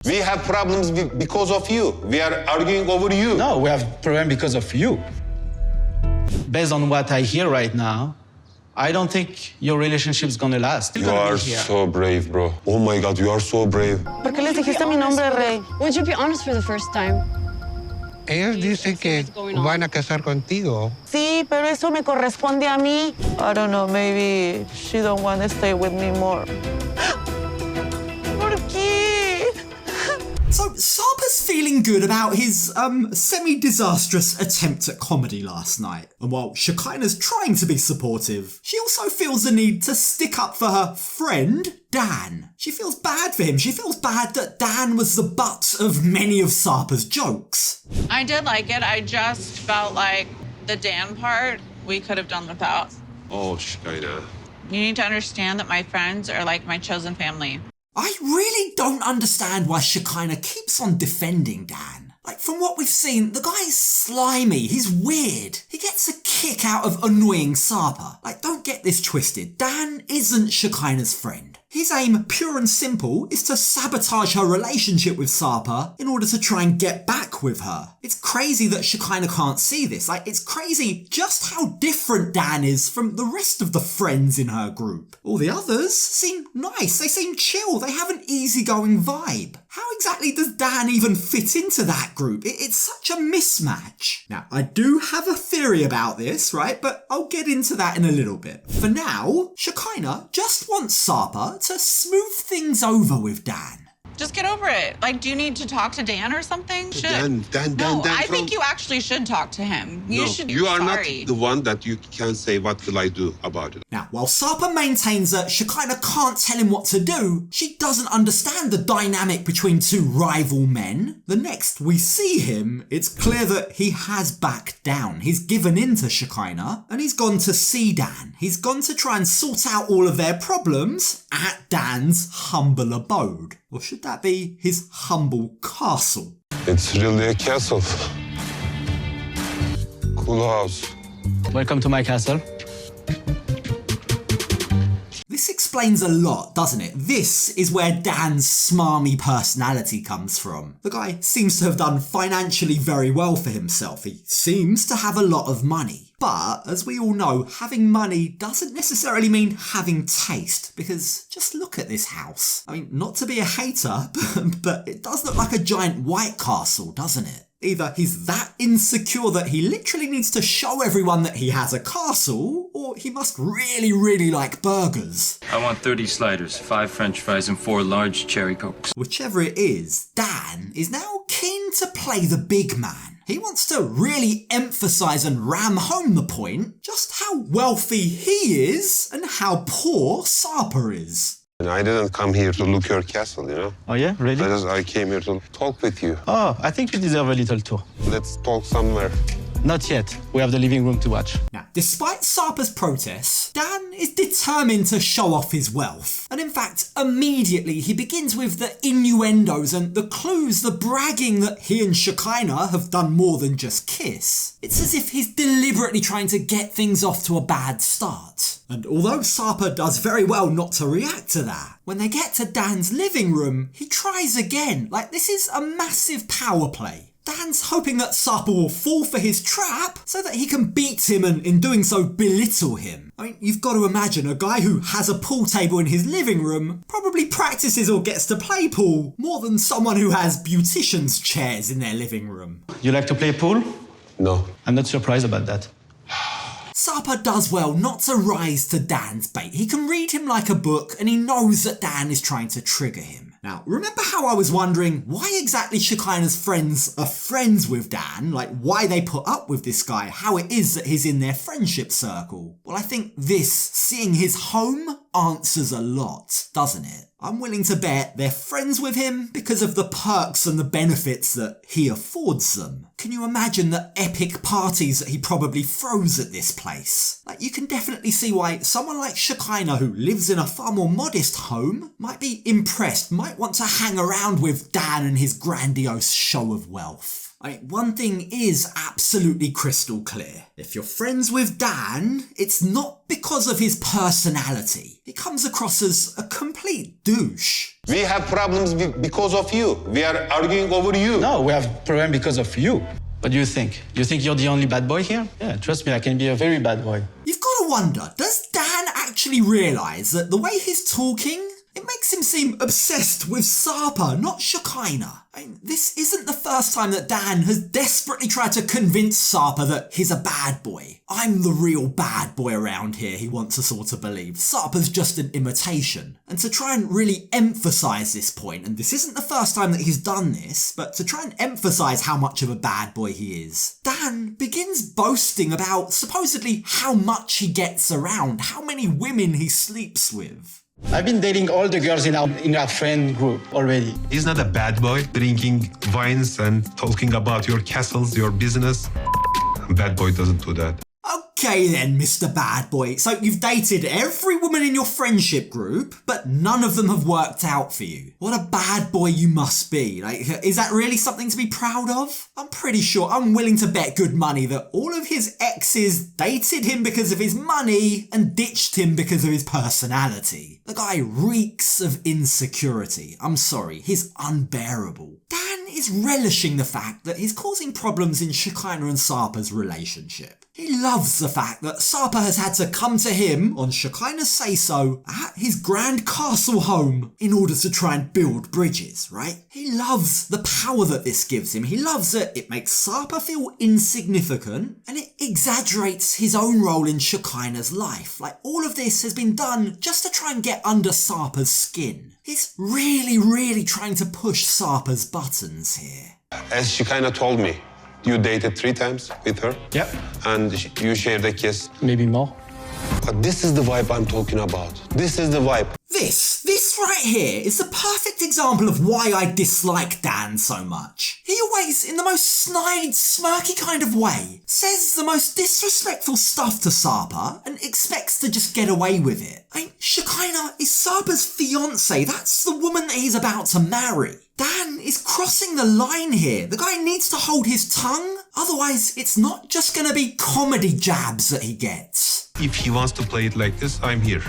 We have problems because of you. We are arguing over you. No, we have problem because of you. Based on what I hear right now, I don't think your relationship's gonna last. You are so brave, bro. Oh my God, you are so brave. ¿Por qué les dijiste mi nombre, Rey? Would you be honest for the first time? Ellos dicen que van a casar contigo. Sí, pero eso me corresponde a mí. I don't know, maybe she don't want to stay with me more. ¿Por qué? So Sarper's feeling good about his semi-disastrous attempt at comedy last night. And while Shekinah's trying to be supportive, she also feels the need to stick up for her friend, Dan. She feels bad for him. She feels bad that Dan was the butt of many of Sarper's jokes. I did like it. I just felt like the Dan part we could have done without. Oh, Shekinah. You need to understand that my friends are like my chosen family. I really don't understand why Shekinah keeps on defending Dan. Like, from what we've seen, the guy's slimy, he's weird. He gets a kick out of annoying Sarper. Like, don't get this twisted. Dan isn't Shekinah's friend. His aim, pure and simple, is to sabotage her relationship with Sarper in order to try and get back with her. It's crazy that Shekinah can't see this. Like, it's crazy just how different Dan is from the rest of the friends in her group. All the others seem nice, they seem chill, they have an easygoing vibe. How exactly does Dan even fit into that group? It's such a mismatch. Now, I do have a theory about this, right? But I'll get into that in a little bit. For now, Shekinah just wants Sarper to smooth things over with Dan. Just get over it. Like, do you need to talk to Dan or something? Dan. No, I think you actually should talk to him. You are not the one that you can say what will I do about it. Now, while Sarper maintains that Shekinah can't tell him what to do, she doesn't understand the dynamic between two rival men. The next we see him, it's clear that he has backed down. He's given in to Shekinah and he's gone to see Dan. He's gone to try and sort out all of their problems at Dan's humble abode. Or should that be his humble castle? It's really a castle. Cool house. Welcome to my castle. This explains a lot, doesn't it? This is where Dan's smarmy personality comes from. The guy seems to have done financially very well for himself. He seems to have a lot of money. But, as we all know, having money doesn't necessarily mean having taste, because just look at this house. I mean, not to be a hater, but it does look like a giant White Castle, doesn't it? Either he's that insecure that he literally needs to show everyone that he has a castle, or he must really, really like burgers. I want 30 sliders, 5 French fries, and 4 large cherry cokes. Whichever it is, Dan is now keen to play the big man. He wants to really emphasise and ram home the point just how wealthy he is and how poor Sarper is. And I didn't come here to look your castle, you know? Oh yeah, really? I came here to talk with you. Oh, I think you deserve a little tour. Let's talk somewhere. Not yet. We have the living room to watch. Now, despite Sarper's protests, Dan is determined to show off his wealth. And in fact, immediately he begins with the innuendos and the clues, the bragging that he and Shekinah have done more than just kiss. It's as if he's deliberately trying to get things off to a bad start. And although Sarper does very well not to react to that, when they get to Dan's living room, he tries again. Like, this is a massive power play. Dan's hoping that Sarper will fall for his trap so that he can beat him and in doing so belittle him. I mean, you've got to imagine a guy who has a pool table in his living room probably practices or gets to play pool more than someone who has beautician's chairs in their living room. You like to play pool? No. I'm not surprised about that. Sarper does well not to rise to Dan's bait. He can read him like a book and he knows that Dan is trying to trigger him. Now, remember how I was wondering why exactly Shekinah's friends are friends with Dan? Like, why they put up with this guy, how it is that he's in their friendship circle? Well, I think this, seeing his home, answers a lot, doesn't it? I'm willing to bet they're friends with him because of the perks and the benefits that he affords them. Can you imagine the epic parties that he probably throws at this place? Like, you can definitely see why someone like Shekinah, who lives in a far more modest home, might be impressed, might want to hang around with Dan and his grandiose show of wealth. One thing is absolutely crystal clear. If you're friends with Dan, it's not because of his personality. He comes across as a complete douche. We have problems because of you. We are arguing over you. No, we have problem because of you. What do you think? You think you're the only bad boy here? Yeah, trust me, I can be a very bad boy. You've got to wonder, does Dan actually realise that the way he's talking, it makes him seem obsessed with Sarper, not Shekinah? This isn't the first time that Dan has desperately tried to convince Sarper that he's a bad boy. I'm the real bad boy around here, he wants to sort of believe. Sarper's just an imitation. And to try and really emphasise this point, and this isn't the first time that he's done this, but to try and emphasise how much of a bad boy he is, Dan begins boasting about supposedly how much he gets around, how many women he sleeps with. I've been dating all the girls in our friend group already. He's not a bad boy, drinking wines and talking about your castles, your business. Bad boy doesn't do that. Okay then, Mr. Bad Boy. So you've dated every woman in your friendship group, but none of them have worked out for you. What a bad boy you must be. Is that really something to be proud of? I'm pretty sure, I'm willing to bet good money that all of his exes dated him because of his money and ditched him because of his personality. The guy reeks of insecurity. I'm sorry, he's unbearable. Dan is relishing the fact that he's causing problems in Shekinah and Sarper's relationship. He loves the fact that Sarper has had to come to him, on Shekinah's say-so, at his grand castle home in order to try and build bridges, right? He loves the power that this gives him. He loves that it makes Sarper feel insignificant and it exaggerates his own role in Shekinah's life. All of this has been done just to try and get under Sarper's skin. He's really trying to push Sarper's buttons here. As Shekinah told me, you dated 3 times with her? Yep. And you shared a kiss? Maybe more. But this is the vibe I'm talking about. This is the vibe. This right here is the perfect example of why I dislike Dan so much. He always, in the most snide, smirky kind of way, says the most disrespectful stuff to Sarper and expects to just get away with it. Shekinah is Sarper's fiancée. That's the woman that he's about to marry. Dan is crossing the line here. The guy needs to hold his tongue. Otherwise, it's not just going to be comedy jabs that he gets. If he wants to play it like this, I'm here.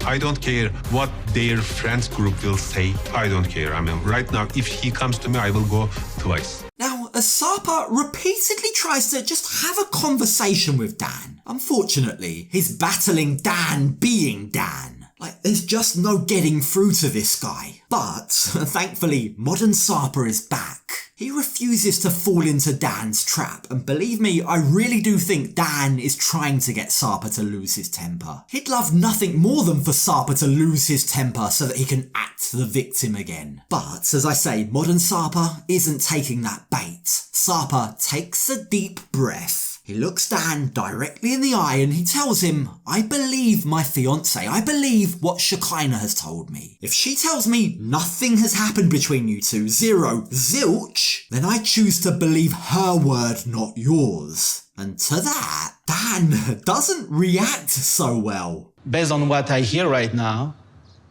I don't care what their friends group will say. I don't care. Right now, if he comes to me, I will go twice. Now, as Sarper repeatedly tries to just have a conversation with Dan, unfortunately, he's battling Dan being Dan. There's just no getting through to this guy. But, thankfully, modern Sarper is back. He refuses to fall into Dan's trap, and believe me, I really do think Dan is trying to get Sarper to lose his temper. He'd love nothing more than for Sarper to lose his temper so that he can act the victim again. But, as I say, modern Sarper isn't taking that bait. Sarper takes a deep breath. He looks Dan directly in the eye and he tells him, I believe my fiancée. I believe what Shekinah has told me. If she tells me nothing has happened between you two, zero, zilch, then I choose to believe her word, not yours. And to that, Dan doesn't react so well. Based on what I hear right now,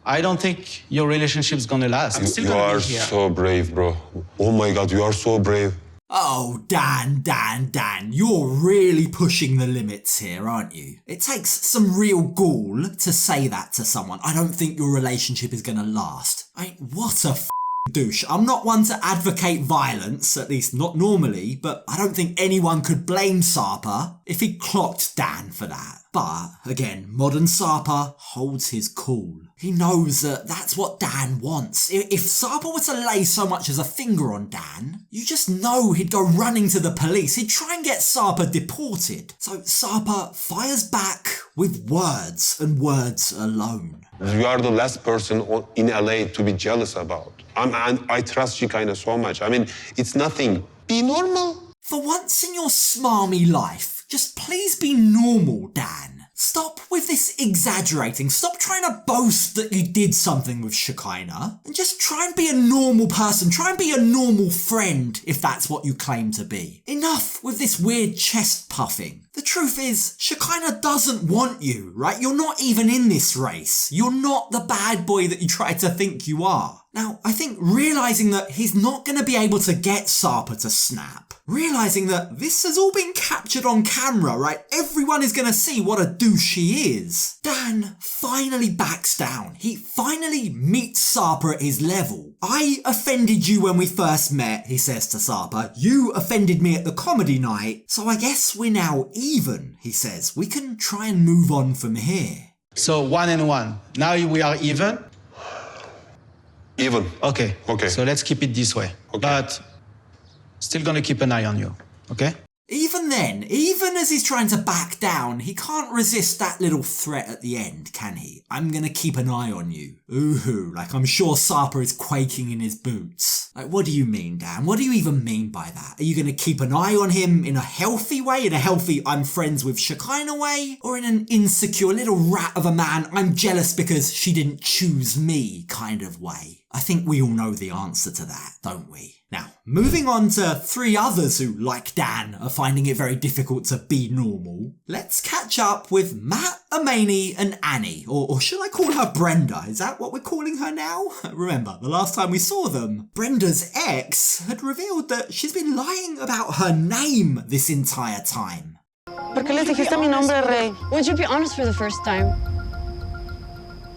I don't think your relationship's gonna last. I'm still You gonna are be here. so brave, bro. Oh my God, you are so brave. Oh, Dan, you're really pushing the limits here, aren't you? It takes some real gall to say that to someone. I don't think your relationship is gonna last. What a douche. I'm not one to advocate violence, at least not normally, but I don't think anyone could blame Sarper if he clocked Dan for that. But, again, modern Sarper holds his cool. He knows that that's what Dan wants. If Sarper were to lay so much as a finger on Dan, you just know he'd go running to the police. He'd try and get Sarper deported. So Sarper fires back with words and words alone. You are the last person in LA to be jealous about. I trust Shekinah so much. It's nothing. Be normal. For once in your smarmy life, just please be normal, Dan. Stop with this exaggerating. Stop trying to boast that you did something with Shekinah. And just try and be a normal person. Try and be a normal friend, if that's what you claim to be. Enough with this weird chest puffing. The truth is, Shekinah doesn't want you, right? You're not even in this race. You're not the bad boy that you try to think you are. Now, I think realising that he's not going to be able to get Sarper to snap, realising that this has all been captured on camera, right? Everyone is going to see what a douche he is. Dan finally backs down. He finally meets Sarper at his level. I offended you when we first met, he says to Sarper. You offended me at the comedy night, so I guess we're now even, he says. We can try and move on from here. So 1 and 1. Now we are even? Even. Okay. Okay. So let's keep it this way. Okay. But still gonna keep an eye on you, okay? Even then, even as he's trying to back down, he can't resist that little threat at the end, can he? I'm gonna keep an eye on you. Ooh, like I'm sure Sarper is quaking in his boots. Like, what do you mean, Dan? What do you even mean by that? Are you gonna keep an eye on him in a healthy way? In a healthy, I'm friends with Shekinah way? Or in an insecure little rat of a man, I'm jealous because she didn't choose me kind of way? I think we all know the answer to that, don't we? Now, moving on to 3 others who, like Dan, are finding it very difficult to be normal, let's catch up with Matt, Amani and Any, or should I call her Brenda? Is that what we're calling her now? Remember, the last time we saw them, Brenda's ex had revealed that she's been lying about her name this entire time. ¿Por qué les dijiste mi nombre, Rey? Would you be honest for the first time?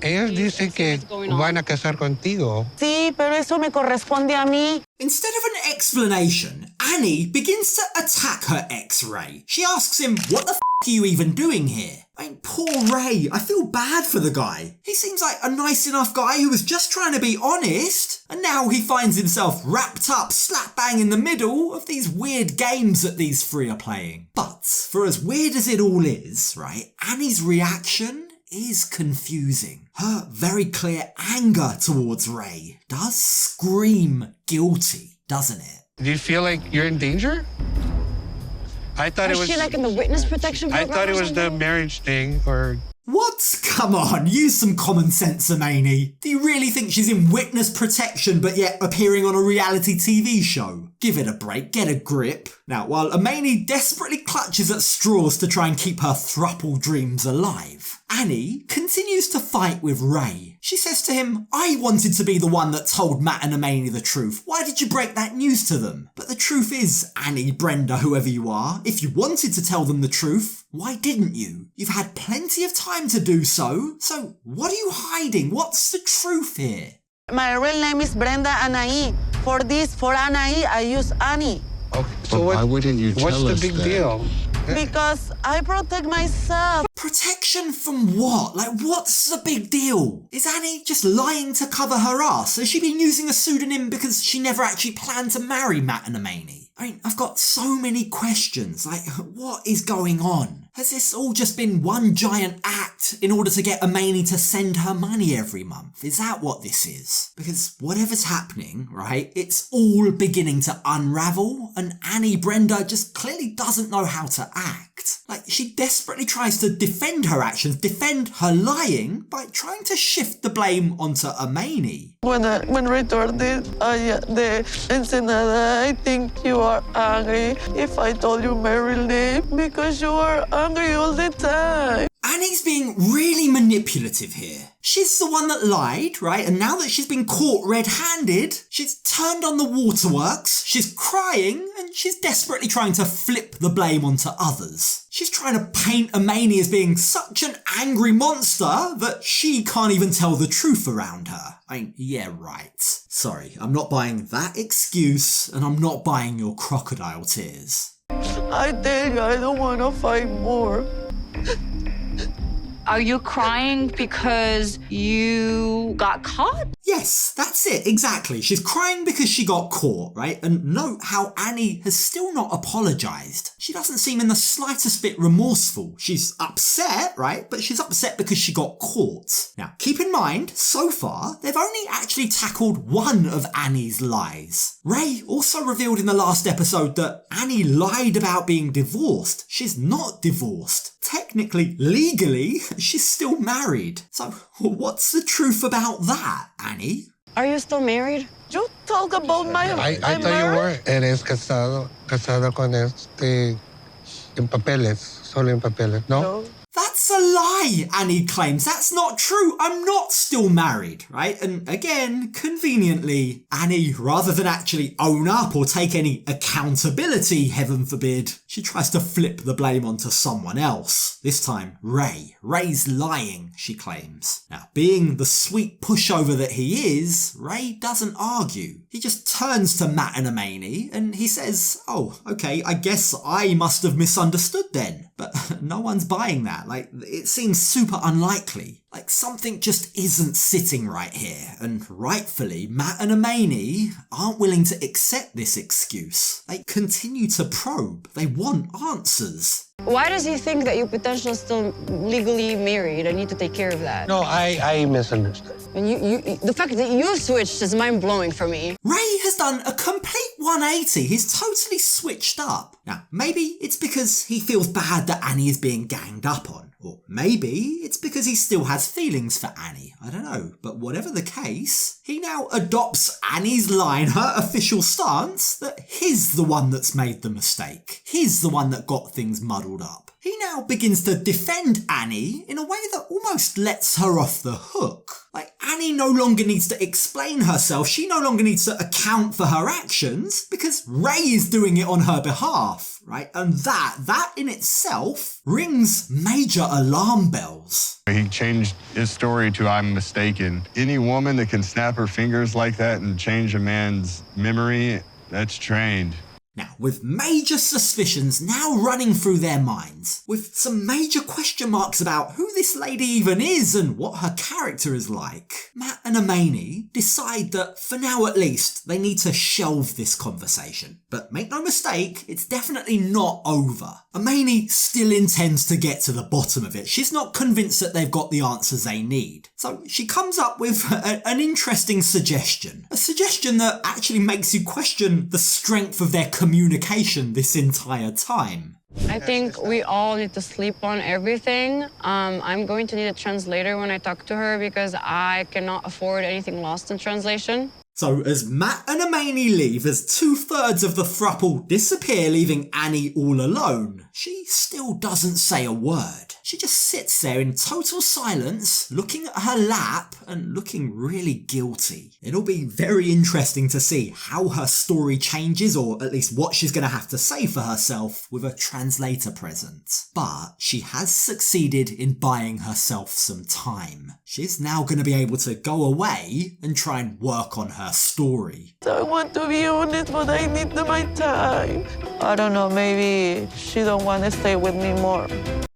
Ellos dicen que van a casar contigo. Sí, pero eso me corresponde a mí. Instead of an explanation, Any begins to attack her ex, Ray. She asks him, what the f*** are you even doing here? I mean, poor Ray, I feel bad for the guy. He seems like a nice enough guy who was just trying to be honest, and now he finds himself wrapped up slap bang in the middle of these weird games that these 3 are playing. But, for as weird as it all is, right, Annie's reaction is confusing. Her very clear anger towards Ray does scream guilty, doesn't it? Do you feel like you're in danger? I thought it was. Is she like in the witness protection I program? thought it or was the something? marriage thing, or. What? Come on, use some common sense, Amani. Do you really think she's in witness protection but yet appearing on a reality TV show? Give it a break, get a grip. Now, while Amani desperately clutches at straws to try and keep her throuple dreams alive, Any continues to fight with Ray. She says to him, I wanted to be the one that told Matt and Amani the truth. Why did you break that news to them? But the truth is, Any, Brenda, whoever you are, if you wanted to tell them the truth, why didn't you? You've had plenty of time to do so. So what are you hiding? What's the truth here? My real name is Brenda Anai. For this, for Anai, I use Annie. Okay, so why wouldn't you tell us what's the big deal? Because I protect myself. Protection from what? Like, what's the big deal? Is Annie just lying to cover her ass? Has she been using a pseudonym because she never actually planned to marry Matt and Amani? I mean, I've got so many questions. Like, what is going on? Has this all just been one giant act in order to get Amani to send her money every month? Is that what this is? Because whatever's happening, right, it's all beginning to unravel, and Annie Brenda just clearly doesn't know how to act. Like, she desperately tries to defend her actions, defend her lying, by trying to shift the blame onto Amani. When returned the Ensenada, I think you are angry if I told you my real name because you are angry all the time. Annie's being really manipulative here. She's the one that lied, right? And now that she's been caught red-handed, she's turned on the waterworks, she's crying, and she's desperately trying to flip the blame onto others. She's trying to paint Amani as being such an angry monster that she can't even tell the truth around her. I mean, yeah, right. Sorry, I'm not buying that excuse, and I'm not buying your crocodile tears. I tell you, I don't want to fight more. Are you crying because you got caught? Yes, that's it, exactly. She's crying because she got caught, right? And note how Annie has still not apologised. She doesn't seem in the slightest bit remorseful. She's upset, right? But she's upset because she got caught. Now, keep in mind, so far, they've only actually tackled one of Annie's lies. Ray also revealed in the last episode that Annie lied about being divorced. She's not divorced. Technically, legally, she's still married. So what's the truth about that, Annie? Are you still married? You talk about my... I thought you were. Eres casado con en papeles, solo en papeles, no? That's That's a lie, Annie claims. That's not true. I'm not still married, right? And again, conveniently, Annie, rather than actually own up or take any accountability, heaven forbid, she tries to flip the blame onto someone else. This time, Ray. Ray's lying, she claims. Now, being the sweet pushover that he is, Ray doesn't argue. He just turns to Matt and Amani and he says, oh, okay, I guess I must have misunderstood then. But no one's buying that. Like, it seems super unlikely. Like, something just isn't sitting right here. And rightfully, Matt and Amani aren't willing to accept this excuse. They continue to probe. They want answers. Why does he think that your potential is still legally married? I need to take care of that. No, I misunderstood. And the fact that you switched is mind-blowing for me. Ray has done a complete 180. He's totally switched up. Now, maybe it's because he feels bad that Annie is being ganged up on. Or maybe it's because he still has feelings for Annie. I don't know. But whatever the case, he now adopts Annie's line, her official stance, that he's the one that's made the mistake. He's the one that got things muddled up. He now begins to defend Annie in a way that almost lets her off the hook. Like, Annie no longer needs to explain herself. She no longer needs to account for her actions because Ray is doing it on her behalf, right? And that in itself rings major alarm bells. He changed his story to I'm mistaken. Any woman that can snap her fingers like that and change a man's memory, that's trained. Now, with major suspicions now running through their minds, with some major question marks about who this lady even is and what her character is like, Matt and Amani decide that, for now at least, they need to shelve this conversation. But make no mistake, it's definitely not over. Amani still intends to get to the bottom of it. She's not convinced that they've got the answers they need. So she comes up with an interesting suggestion. A suggestion that actually makes you question the strength of their communication this entire time. I think we all need to sleep on everything. I'm going to need a translator when I talk to her because I cannot afford anything lost in translation. So as Matt and Amani leave, as 2/3 of the throuple disappear, leaving Annie all alone, she still doesn't say a word. She just sits there in total silence, looking at her lap and looking really guilty. It'll be very interesting to see how her story changes, or at least what she's going to have to say for herself with a translator present. But she has succeeded in buying herself some time. She's now going to be able to go away and try and work on her story. I want to be honest, but I need my time. I don't know, maybe she don't want to stay with me more.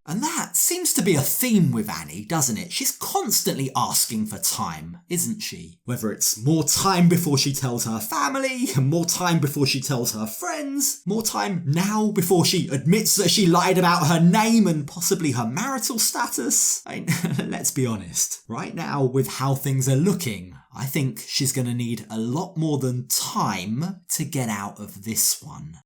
And that seems to be a theme with Annie, doesn't it? She's constantly asking for time, isn't she? Whether it's more time before she tells her family, more time before she tells her friends, more time now before she admits that she lied about her name and possibly her marital status. I mean, let's be honest. Right now, with how things are looking, I think she's going to need a lot more than time to get out of this one.